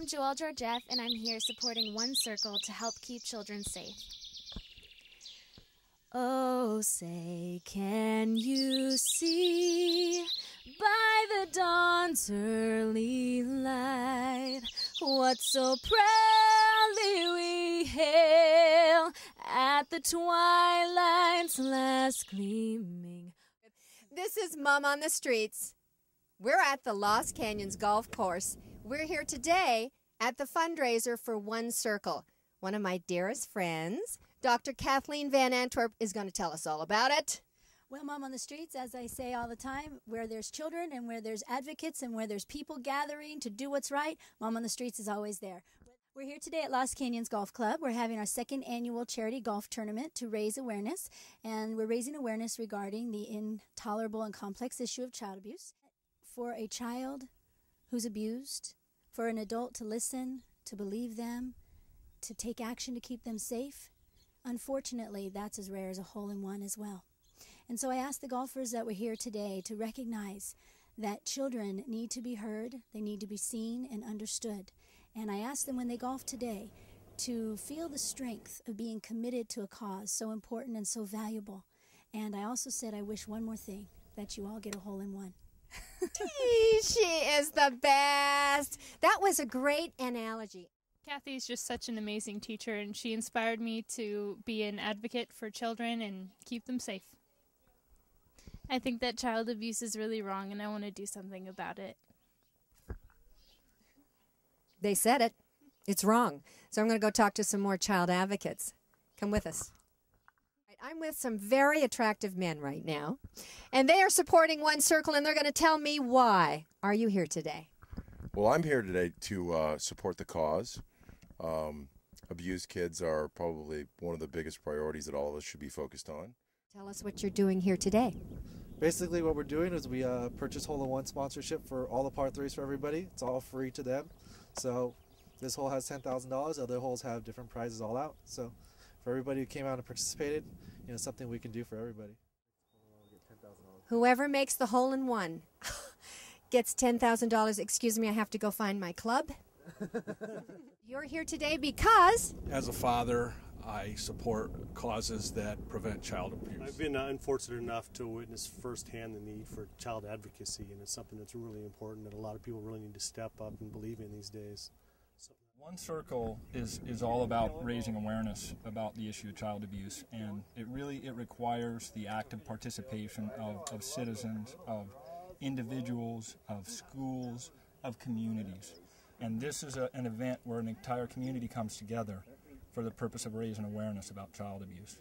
I'm Joelle Georgette, and I'm here supporting One Circle to help keep children safe. Oh, say, can you see by the dawn's early light what so proudly we hail at the twilight's last gleaming? This is Mom on the Streets. We're at the Lost Canyons Golf Course. We're here today at the fundraiser for One Circle. One of my dearest friends, Dr. Kathleen Van Antwerp, is going to tell us all about it. Well, Mom on the Streets, as I say all the time, where there's children and where there's advocates and where there's people gathering to do what's right, Mom on the Streets is always there. We're here today at Lost Canyons Golf Club. We're having our second annual charity golf tournament to raise awareness, and we're raising awareness regarding the intolerable and complex issue of child abuse. For a child who's abused, for an adult to listen, to believe them, to take action to keep them safe, unfortunately, that's as rare as a hole-in-one as well. And so I ask the golfers that were here today to recognize that children need to be heard, they need to be seen and understood. And I ask them when they golf today to feel the strength of being committed to a cause so important and so valuable. And I also said I wish one more thing, that you all get a hole-in-one. She is the best. That was a great analogy. Kathy is just such an amazing teacher, and she inspired me to be an advocate for children and keep them safe. I think that child abuse is really wrong, and I want to do something about it. They said it. It's wrong. So I'm going to go talk to some more child advocates. Come with us. I'm with some very attractive men right now, and they are supporting One Circle, and they're going to tell me why. Are you here today? Well, I'm here today to support the cause. Abused kids are probably one of the biggest priorities that all of us should be focused on. Tell us what you're doing here today. Basically what we're doing is we purchase hole-in-one sponsorship for all the par 3s for everybody. It's all free to them. So this hole has $10,000. Other holes have different prizes all out. So for everybody who came out and participated, you know, something we can do for everybody. Whoever makes the hole-in-one gets $10,000. Excuse me, I have to go find my club. You're here today because... As a father, I support causes that prevent child abuse. I've been unfortunate enough to witness firsthand the need for child advocacy, and it's something that's really important that a lot of people really need to step up and believe in these days. One Circle is all about raising awareness about the issue of child abuse, and it requires the active participation of citizens, of individuals, of schools, of communities. And this is an event where an entire community comes together for the purpose of raising awareness about child abuse.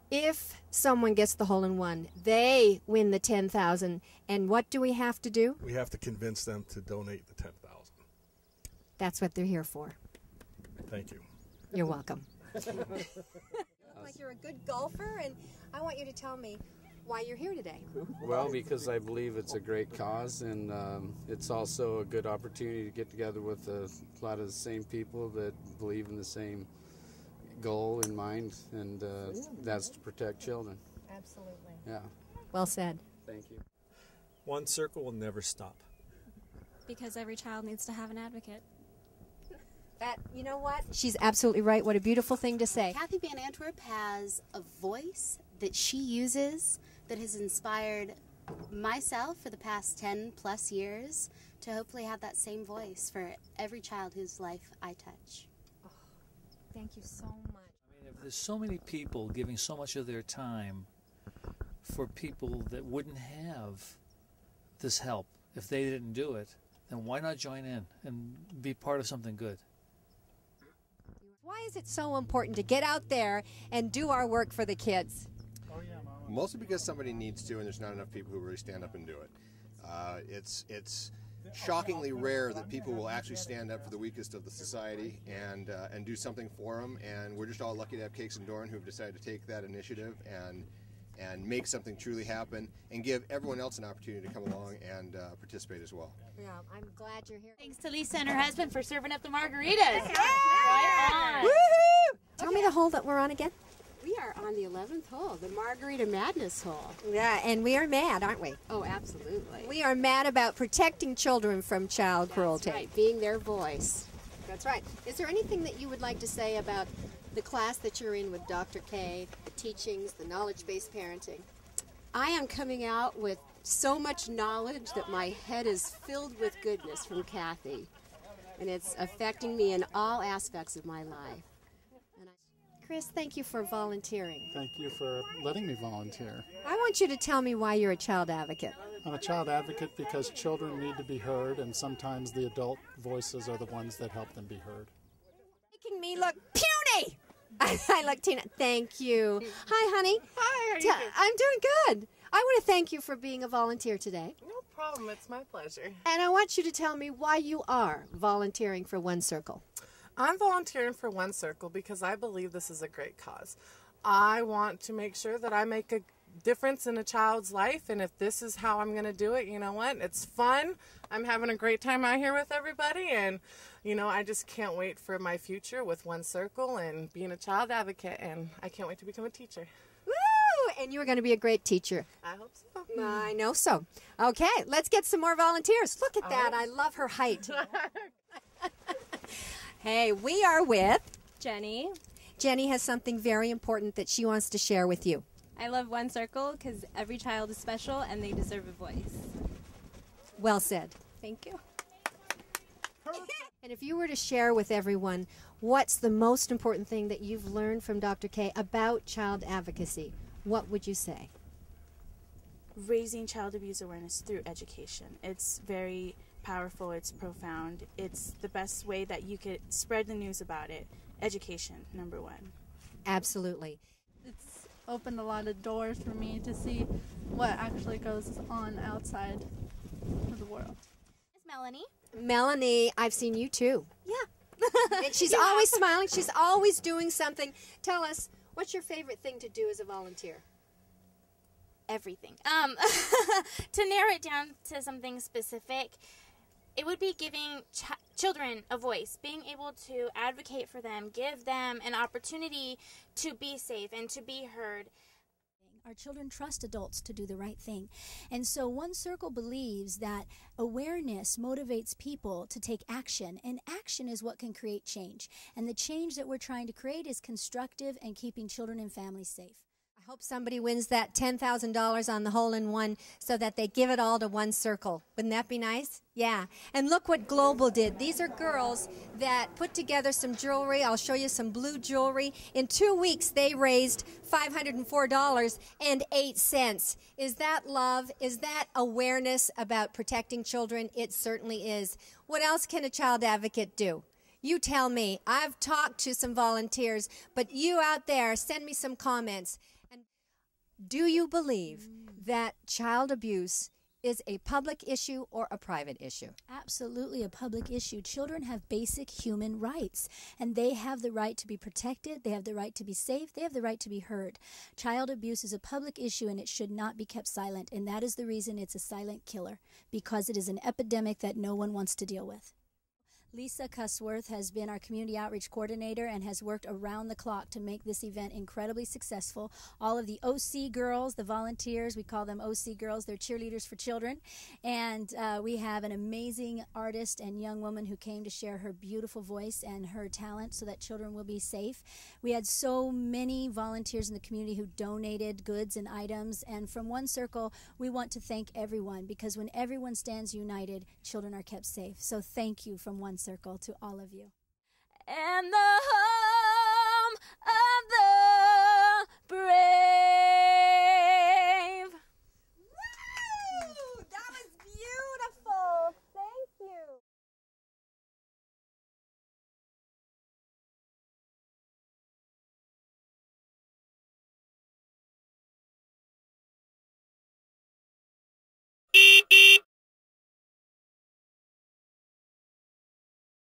If someone gets the hole-in-one, they win the $10,000. And what do we have to do? We have to convince them to donate the $10,000. That's what they're here for. Thank you. You're welcome. You look like you're a good golfer, and I want you to tell me why you're here today. Well, because I believe it's a great cause, and it's also a good opportunity to get together with a lot of the same people that believe in the same goal in mind, and that's to protect children. Absolutely. Yeah. Well said. Thank you. One Circle will never stop. Because every child needs to have an advocate. You know what? She's absolutely right. What a beautiful thing to say. Kathy Van Antwerp has a voice that she uses that has inspired myself for the past 10 plus years to hopefully have that same voice for every child whose life I touch. Oh, thank you so much. I mean, if there's so many people giving so much of their time for people that wouldn't have this help if they didn't do it, then why not join in and be part of something good? Why is it so important to get out there and do our work for the kids? Mostly because somebody needs to, and there's not enough people who really stand up and do it. It's shockingly rare that people will actually stand up for the weakest of the society and do something for them. And we're just all lucky to have Cakes and Dorn who've decided to take that initiative and make something truly happen and give everyone else an opportunity to come along and participate as well. Yeah, I'm glad you're here. Thanks to Lisa and her husband for serving up the margaritas. Right on. Woohoo! Tell me the hole that we're on again. We are on the 11th hole, the Margarita Madness hole. Yeah, and we are mad, aren't we? Oh, absolutely. We are mad about protecting children from child cruelty. That's right, being their voice. That's right. Is there anything that you would like to say about the class that you're in with Dr. K, the teachings, the knowledge-based parenting? I am coming out with so much knowledge that my head is filled with goodness from Kathy, and it's affecting me in all aspects of my life. Chris, thank you for volunteering. Thank you for letting me volunteer. I want you to tell me why you're a child advocate. I'm a child advocate because children need to be heard, and sometimes the adult voices are the ones that help them be heard. Making me look puny! I look Tina. Thank you. Hi, honey. Hi, how are you doing? I'm doing good. I want to thank you for being a volunteer today. No problem. It's my pleasure. And I want you to tell me why you are volunteering for One Circle. I'm volunteering for One Circle because I believe this is a great cause. I want to make sure that I make a difference in a child's life, and if this is how I'm going to do it, you know what? It's fun. I'm having a great time out here with everybody, and you know, I just can't wait for my future with One Circle and being a child advocate, and I can't wait to become a teacher. Woo! And you're going to be a great teacher. I hope so. I know so. Okay, let's get some more volunteers. Look at that. I love her height. Hey, we are with Jenny. Jenny has something very important that she wants to share with you. I love One Circle because every child is special and they deserve a voice. Well said. Thank you. And if you were to share with everyone what's the most important thing that you've learned from Dr. K about child advocacy, what would you say? Raising child abuse awareness through education. It's very powerful, it's profound. It's the best way that you could spread the news about it. Education, number one. Absolutely. It's opened a lot of doors for me to see what actually goes on outside of the world. It's Melanie. Melanie, I've seen you too. Yeah. And she's always smiling. She's always doing something. Tell us, what's your favorite thing to do as a volunteer? Everything. To narrow it down to something specific, it would be giving children a voice, being able to advocate for them, give them an opportunity to be safe and to be heard. Our children trust adults to do the right thing. And so One Circle believes that awareness motivates people to take action, and action is what can create change. And the change that we're trying to create is constructive and keeping children and families safe. I hope somebody wins that $10,000 on the hole-in-one so that they give it all to One Circle. Wouldn't that be nice? Yeah. And look what Global did. These are girls that put together some jewelry. I'll show you some blue jewelry. In 2 weeks, they raised $504.08. Is that love? Is that awareness about protecting children? It certainly is. What else can a child advocate do? You tell me. I've talked to some volunteers, but you out there, send me some comments. Do you believe that child abuse is a public issue or a private issue? Absolutely a public issue. Children have basic human rights, and they have the right to be protected. They have the right to be safe. They have the right to be heard. Child abuse is a public issue, and it should not be kept silent, and that is the reason it's a silent killer, because it is an epidemic that no one wants to deal with. Lisa Cussworth has been our community outreach coordinator and has worked around the clock to make this event incredibly successful. All of the OC girls, the volunteers, we call them OC girls, they're cheerleaders for children. And we have an amazing artist and young woman who came to share her beautiful voice and her talent so that children will be safe. We had so many volunteers in the community who donated goods and items. And from One Circle, we want to thank everyone, because when everyone stands united, children are kept safe. So thank you from One Circle to all of you. And the home of the brave.